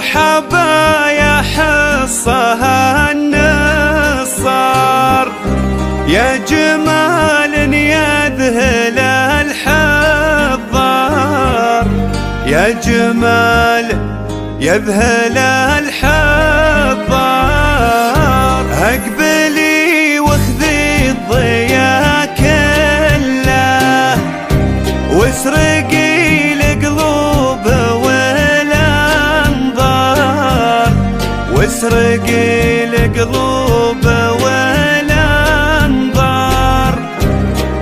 مرحبا يا حصها النصار، يا جمال يذهل الحضار، يا جمال يذهل الحضار. اقبلي واخذي الضياء كله، واسرقي القلوب والانظار، واسرقي القلوب والانظار.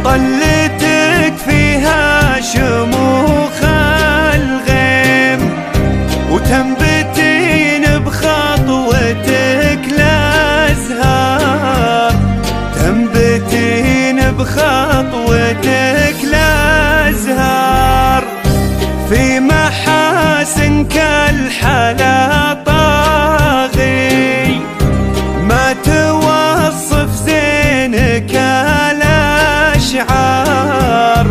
طلتك فيها شموخ الغيم، وتنبتين بخطوتك الازهار، تنبتين بخطوتك الازهار. في محاسنك الحلا طاغي، ما توصف زينك الاشعار،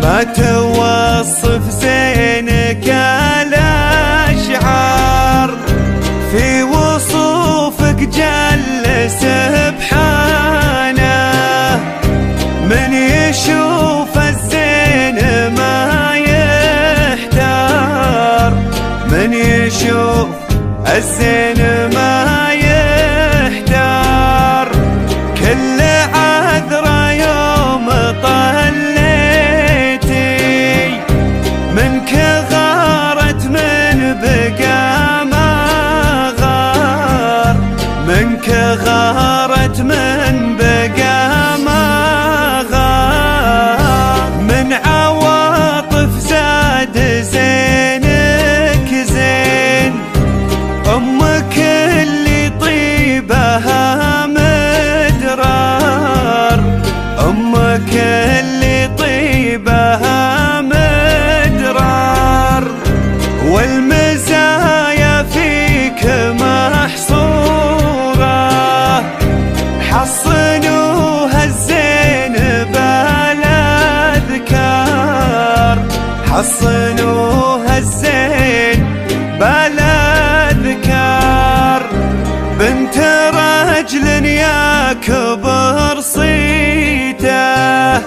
ما توصف زينك الاشعار. في وصوفك جل سبحانه، من يشوف الزين ما يحتار، من يشوف الزين ما يحتار. كل عذرة يوم طليتي، منك غارت من بقى ما غار، منك غارت من بقى ما غار. من عواطف زاد زينك زين، أمك اللي طيبها مدرار، أمك اللي طيبها مدرار. والمزايا فيك محصورة، حصنوها الزين بالاذكار، حصنوها الزين بالاذكار. بنت رجل يكبر صيته،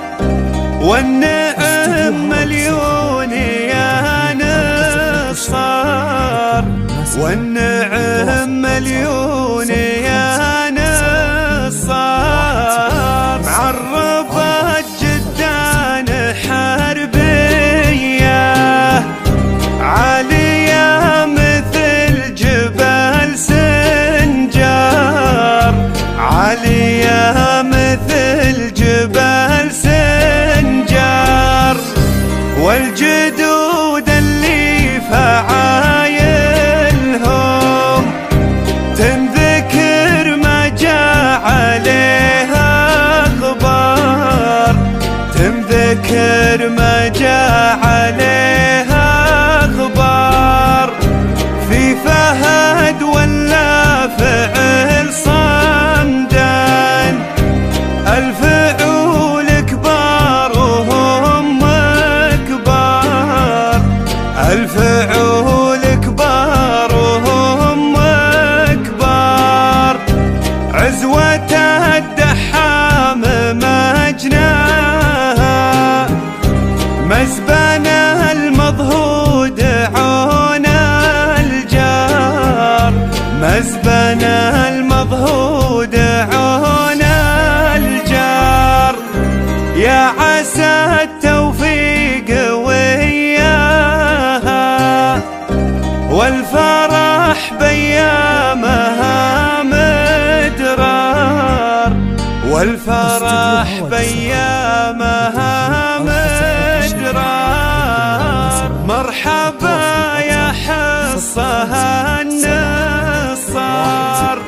والنعم مليون يا نصار، والنعم مليون يا نصار. معربت جدان حربية، عالية مثل جبل سنجار، عالية مثل جبل سنجار. والجدود اللي فعايلهم، تنذكر ما جاء عليها اخبار، تنذكر ما جاء عليها اخبار. في فهد ولا فعل صمدان، الفعول كبار وهم كبار، الفعول كبار وهم كبار. عزوة الدحام مجناها، مزبن المضهود عون الجار، مزبن المضهود عون الجار. يا عسى التوفيق وياها، والفرح بيامها مدرار، والفرح بيامها مدرار. مرحبا يا حصها النصار،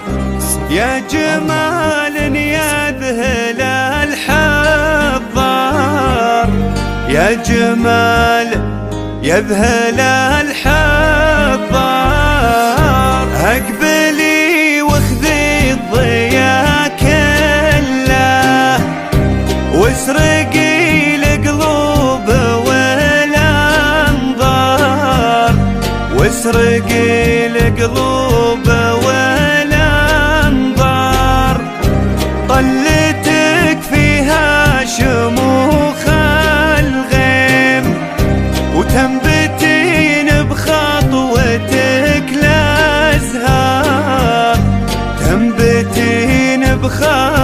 يا جمال يذهل الحضار، يا جمال يذهل الحضار. اقبلي واخذي الضياء كله، واسرقي القلوب والانظار، واسرقي قلوب والانظار، طلتك فيها شموخ الغيم، وتنبتين بخطوتك الازهار، تنبتين بخطوتك